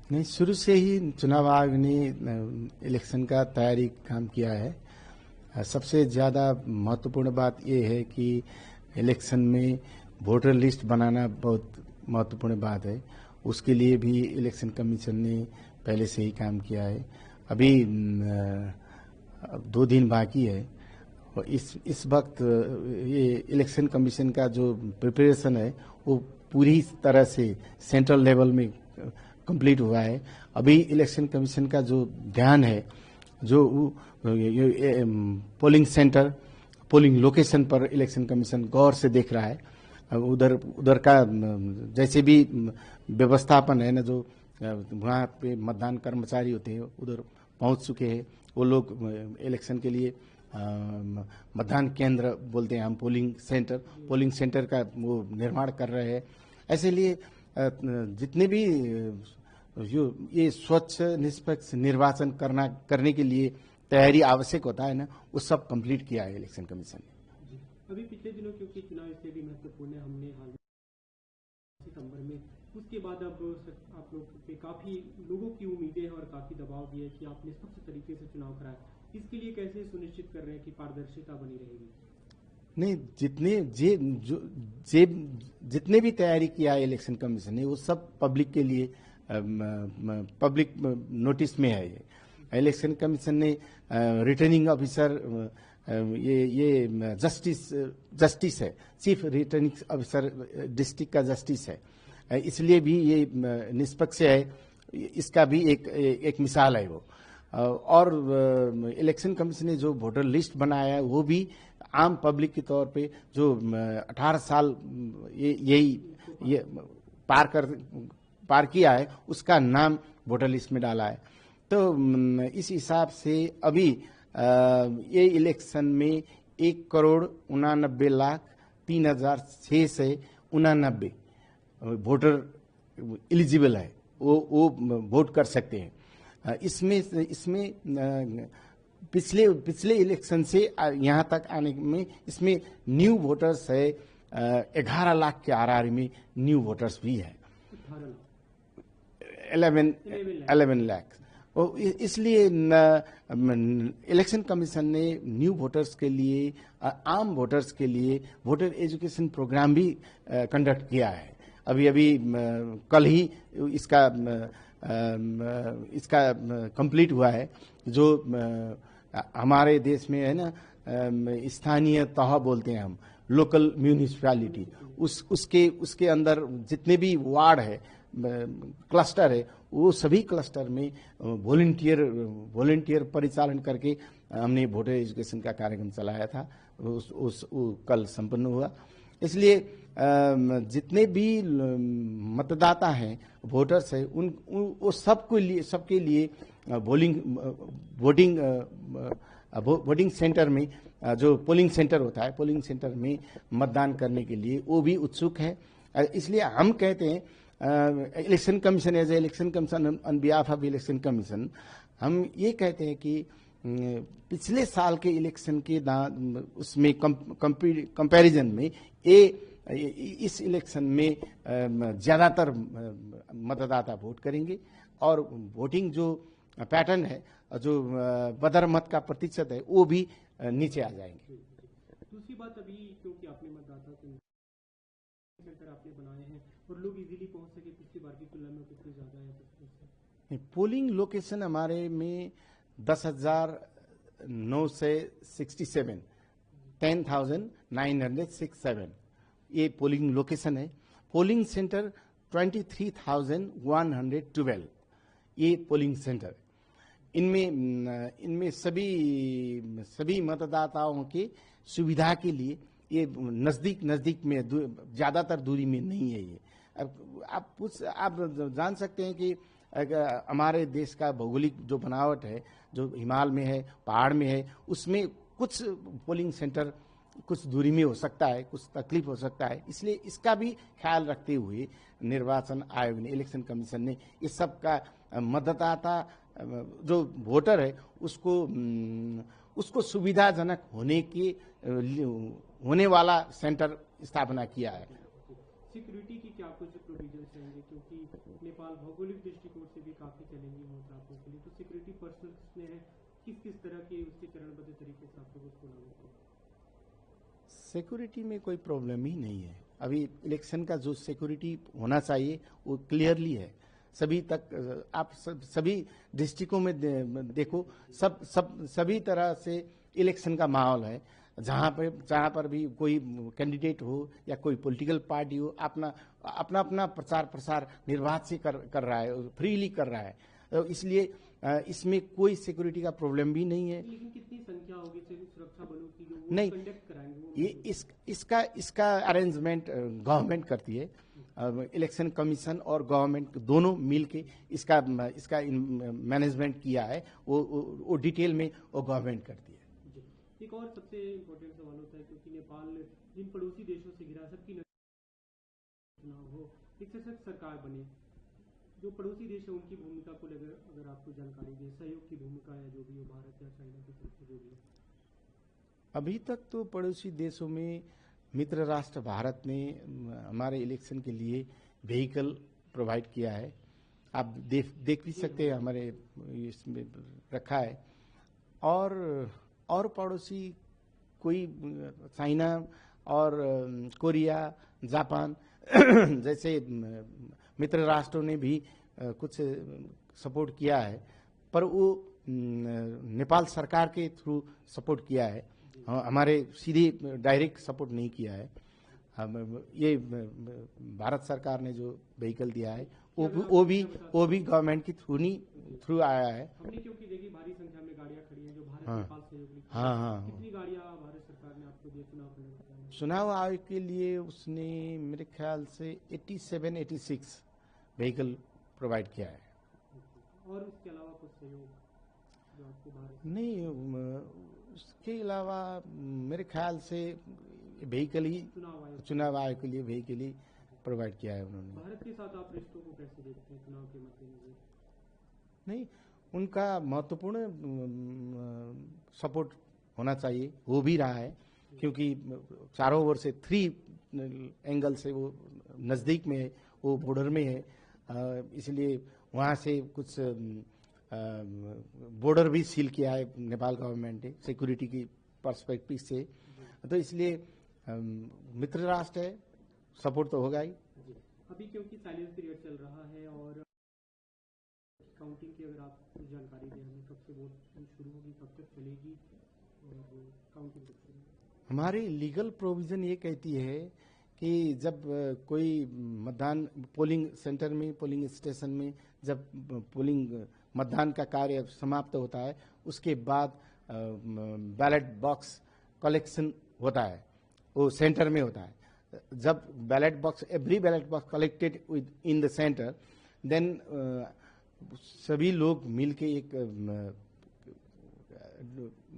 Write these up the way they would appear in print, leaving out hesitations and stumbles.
नहीं, शुरू से ही चुनाव आयोग ने इलेक्शन का तैयारी काम किया है। सबसे ज़्यादा महत्वपूर्ण बात यह है कि इलेक्शन में वोटर लिस्ट बनाना बहुत महत्वपूर्ण बात है। उसके लिए भी इलेक्शन कमीशन ने पहले से ही काम किया है। अभी 2 दिन बाकी है और इस वक्त ये इलेक्शन कमीशन का जो प्रिपरेशन है वो पूरी तरह से सेंट्रल लेवल में कंप्लीट हुआ है। अभी इलेक्शन कमीशन का जो ध्यान है, जो पोलिंग सेंटर, पोलिंग लोकेशन पर इलेक्शन कमीशन गौर से देख रहा है। उधर का जैसे भी व्यवस्थापन है ना, जो वहाँ पे मतदान कर्मचारी होते हैं उधर पहुँच चुके हैं। वो लोग इलेक्शन के लिए मतदान केंद्र बोलते हैं हम, पोलिंग सेंटर का वो निर्माण कर रहे हैं। ऐसे लिए जितने भी ये स्वच्छ निष्पक्ष निर्वाचन करने के लिए तैयारी आवश्यक होता है ना, वो सब कंप्लीट किया है इलेक्शन कमीशन ने। अभी पिछले दिनों क्योंकि चुनाव इससे भी महत्वपूर्ण है, हमने हाल में सितंबर में, उसके बाद अब आप लोग पे काफी लोगों की उम्मीदें हैं और काफी दबाव दिया है कि आपने स्पष्ट तरीके से चुनाव कराया। इसके लिए कैसे सुनिश्चित कर रहे हैं कि पारदर्शिता बनी रहेगी? नहीं, जितने भी तैयारी किया है इलेक्शन कमीशन ने वो सब पब्लिक के लिए पब्लिक नोटिस में है। ये इलेक्शन कमीशन ने रिटर्निंग ऑफिसर, ये जस्टिस है, चीफ रिटर्निंग ऑफिसर डिस्ट्रिक्ट का जस्टिस है, इसलिए भी ये निष्पक्ष है। इसका भी एक मिसाल है वो। और इलेक्शन कमीशन ने जो वोटर लिस्ट बनाया है वो भी आम पब्लिक के तौर पे जो 18 साल ये पार किया है उसका नाम वोटर लिस्ट में डाला है। तो इस हिसाब से अभी ये इलेक्शन में 1,89,03,689 वोटर एलिजिबल है, वो वोट कर सकते हैं। इसमें पिछले इलेक्शन से यहाँ तक आने में इसमें न्यू वोटर्स है 11 लाख के आर में न्यू वोटर्स भी है, 11 लाख। इसलिए इलेक्शन कमीशन ने न्यू वोटर्स के लिए, आम वोटर्स के लिए वोटर एजुकेशन प्रोग्राम भी कंडक्ट किया है। अभी कल ही इसका कंप्लीट हुआ है। जो हमारे देश में है ना, स्थानीय तह बोलते हैं हम, लोकल म्यूनिसिपैलिटी, उसके अंदर जितने भी वार्ड है, क्लस्टर है, वो सभी क्लस्टर में वॉलंटियर परिचालन करके हमने वोटर एजुकेशन का कार्यक्रम चलाया था। वो कल संपन्न हुआ। इसलिए जितने भी मतदाता हैं, वोटर्स हैं, वो सबके लिए वोटिंग सेंटर में, जो पोलिंग सेंटर होता है, पोलिंग सेंटर में मतदान करने के लिए वो भी उत्सुक है। इसलिए हम कहते हैं election commission, as a election commission, on behalf of election commission, हम ये कहते हैं कि पिछले साल के इलेक्शन के उसमें कंपैरिजन में इस इलेक्शन में ज्यादातर मतदाता वोट करेंगे और वोटिंग जो पैटर्न है, जो बदर मत का प्रतिशत है, वो भी नीचे आ जाएंगे। दूसरी बात, अभी क्योंकि आपने मतदाता सेंटर आपने बनाए हैं और लोग इजीली पहुंच सके, पिछली बार की तुलना में कितने ज्यादा है? पोलिंग लोकेशन हमारे में 10,967 10,967 ये पोलिंग लोकेशन है। पोलिंग सेंटर 23,112 ये पोलिंग सेंटर। इनमें सभी मतदाताओं की सुविधा के लिए ये नजदीक में, ज्यादातर दूरी में नहीं है। ये आप जान सकते हैं कि हमारे देश का भौगोलिक जो बनावट है, जो हिमालय में है, पहाड़ में है, उसमें कुछ पोलिंग सेंटर कुछ दूरी में हो सकता है, कुछ तकलीफ हो सकता है। इसलिए इसका भी ख्याल रखते हुए निर्वाचन आयोग ने, इलेक्शन कमीशन ने इस सब का मतदाता जो वोटर है उसको सुविधाजनक होने वाला सेंटर स्थापना किया है। सिक्योरिटी की क्या कुछ प्रोविजंस रहेंगे, क्योंकि नेपाल भौगोलिक दृष्टिकोण से भी काफ़ी चैलेंजिंग होता है आप लोगों के लिए, तो सिक्योरिटी पर्सनल किसने है, किस किस तरह के उसके चरणबद्ध तरीके से आप लोग उसको लागू करें? सिक्योरिटी में कोई प्रॉब्लम ही नहीं है। अभी इलेक्शन का जो सिक्योरिटी होना चाहिए वो क्लियरली है। सभी तक आप सभी डिस्ट्रिक्टों में देखो, सभी तरह से इलेक्शन का माहौल है। जहाँ पर भी कोई कैंडिडेट हो या कोई पॉलिटिकल पार्टी हो, अपना अपना प्रचार प्रसार निर्बाध से कर रहा है, फ्रीली कर रहा है। तो इसलिए इसमें कोई सिक्योरिटी का प्रॉब्लम भी नहीं है। लेकिन कितनी संख्या होगी सुरक्षा बलों की जो नहीं, कंडक्ट कराएंगे वो? ये इसका अरेंजमेंट गवर्नमेंट करती है। इलेक्शन कमीशन और गवर्नमेंट दोनों मिलके इसका मैनेजमेंट किया है। वो डिटेल में वो गवर्नमेंट करती है। जी, एक और सबसे इम्पोर्टेंट सवाल होता है, क्योंकि नेपाल जिन पड़ोसी देशों से घिरा, सबकी चुनाव हो, एक सशक्त सरकार बने, जो पड़ोसी देश है उनकी भूमिका को अगर आपको जानकारी दे, सहयोग की भूमिका या जो भी हो, भारत या चाइना की तरफ से जो भी हो। अभी तक तो पड़ोसी देशों में मित्र राष्ट्र भारत ने हमारे इलेक्शन के लिए व्हीकल प्रोवाइड किया है। आप देख भी सकते हैं, हमारे इसमें रखा है। और पड़ोसी कोई चाइना और कोरिया, जापान जैसे मित्र राष्ट्रों ने भी कुछ सपोर्ट किया है, पर वो नेपाल सरकार के थ्रू सपोर्ट किया है। हमारे सीधे डायरेक्ट सपोर्ट नहीं किया है। ये भारत सरकार ने जो व्हीकल दिया है वो भी गवर्नमेंट की थ्रू आया है। हमने क्योंकि देखी भारी संख्या में गाड़ियां खड़ी हैं जो भारत हाँ, नेपाल सहयोग लिखी। हाँ। कितनी गाड़ियां भारत सरकार ने आपको दिए चुनाव करने में? चुनाव आयोग के लिए उसने मेरे ख्याल से 87-86 व्हीकल प्रोवाइड किया है। और उसके अलावा कुछ सहयोग जो आपको भारत? नहीं, उसके अलावा मेरे ख्याल से व्हीकल ही चुनाव आयोग के लिए व्हीकल ही प्रोवाइड किया है उन्होंने। भारत के साथ आप रिश्तों को कैसे देखते हैं चुनाव के मद्देनजर? नहीं, उनका महत्वपूर्ण सपोर्ट होना चाहिए, हो भी रहा है, क्योंकि चारों ओर से 3 एंगल से वो नज़दीक में है, वो बॉर्डर में है। इसलिए वहाँ से कुछ बॉर्डर भी सील किया है नेपाल गवर्नमेंट ने सिक्योरिटी की पर्सपेक्टिव से। तो इसलिए मित्र राष्ट्र है, सपोर्ट तो होगा ही। अभी क्योंकि साइलेंस पीरियड चल रहा है और काउंटिंग की अगर आप कुछ जानकारी दें हमें, कब से वोट शुरू होगी, कब तक चलेगी और काउंटिंग कब शुरू होगी? हमारी लीगल प्रोविजन ये कहती है कि जब कोई मतदान पोलिंग सेंटर में, पोलिंग स्टेशन में जब मतदान का कार्य समाप्त होता है, उसके बाद बैलेट बॉक्स कलेक्शन होता है, वो सेंटर में होता है। जब every ballot box collected in the center, then सभी लोग मिलके एक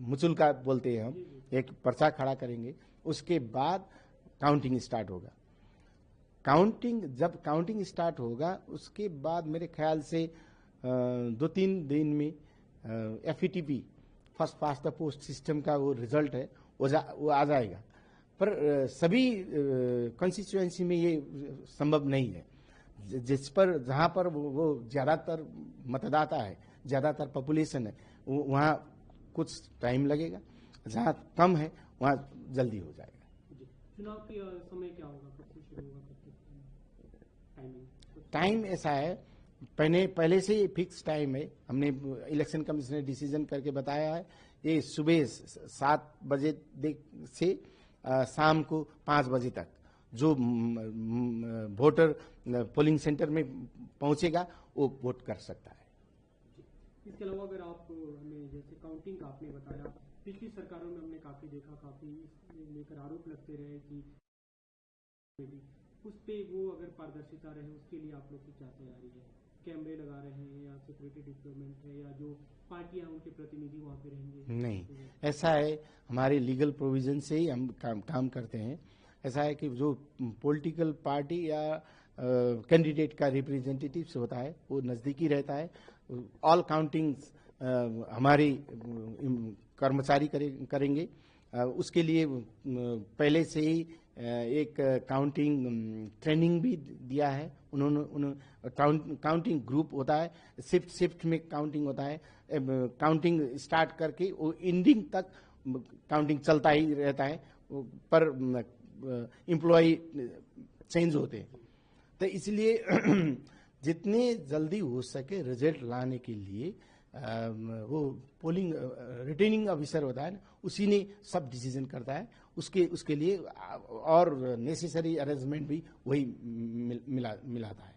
मुचुल्का बोलते हैं हम, एक पर्चा खड़ा करेंगे। उसके बाद काउंटिंग स्टार्ट होगा। जब काउंटिंग स्टार्ट होगा, उसके बाद मेरे ख्याल से 2-3 दिन में FETP, first past the post system का वो रिजल्ट है, वो आ जाएगा। पर सभी कॉन्स्टिट्यूएंसी में ये संभव नहीं है। जहाँ पर वो ज्यादातर मतदाता है, ज्यादातर पॉपुलेशन है, वहाँ कुछ टाइम लगेगा। जहाँ कम है वहाँ जल्दी हो जाएगा। चुनाव की समय क्या होगा, कब से शुरू होगा, कब तक टाइमिंग? टाइम ऐसा है, पहले से ही फिक्स टाइम है। हमने इलेक्शन कमीशन ने डिसीजन करके बताया है, ये सुबह 7 बजे से शाम को 5 बजे तक जो वोटर पोलिंग सेंटर में पहुंचेगा वो वोट कर सकता है। इसके अलावा अगर आप हमें, जैसे काउंटिंग का आपने बताया, पिछली सरकारों में हमने काफी देखा, काफी लेकर आरोप लगते रहे कि उस पे वो अगर पारदर्शिता रहे, उसके लिए आप लोग की क्या तैयारी है? कैमरे लगा रहे हैं या सिक्योरिटी डिप्लॉयमेंट है, या जो पार्टियां उनके प्रतिनिधि वहाँ पे रहेंगे? नहीं, ऐसा है, हमारे लीगल प्रोविजन से ही हम काम करते हैं। ऐसा है कि जो पॉलिटिकल पार्टी या कैंडिडेट का रिप्रेजेंटेटिव्स होता है वो नज़दीकी रहता है। ऑल काउंटिंग्स हमारी कर्मचारी करेंगे। उसके लिए पहले से ही एक काउंटिंग ट्रेनिंग भी दिया है। उन्होंने काउंटिंग ग्रुप होता है, शिफ्ट में काउंटिंग होता है, काउंटिंग स्टार्ट करके वो एंडिंग तक काउंटिंग चलता ही रहता है, पर एम्प्लॉय चेंज होते हैं। तो इसलिए जितने जल्दी हो सके रिजल्ट लाने के लिए वो पोलिंग रिटर्निंग ऑफिसर होता है ना, उसी ने सब डिसीजन करता है। उसके लिए और नेसेसरी अरेंजमेंट भी वही मिलाता है।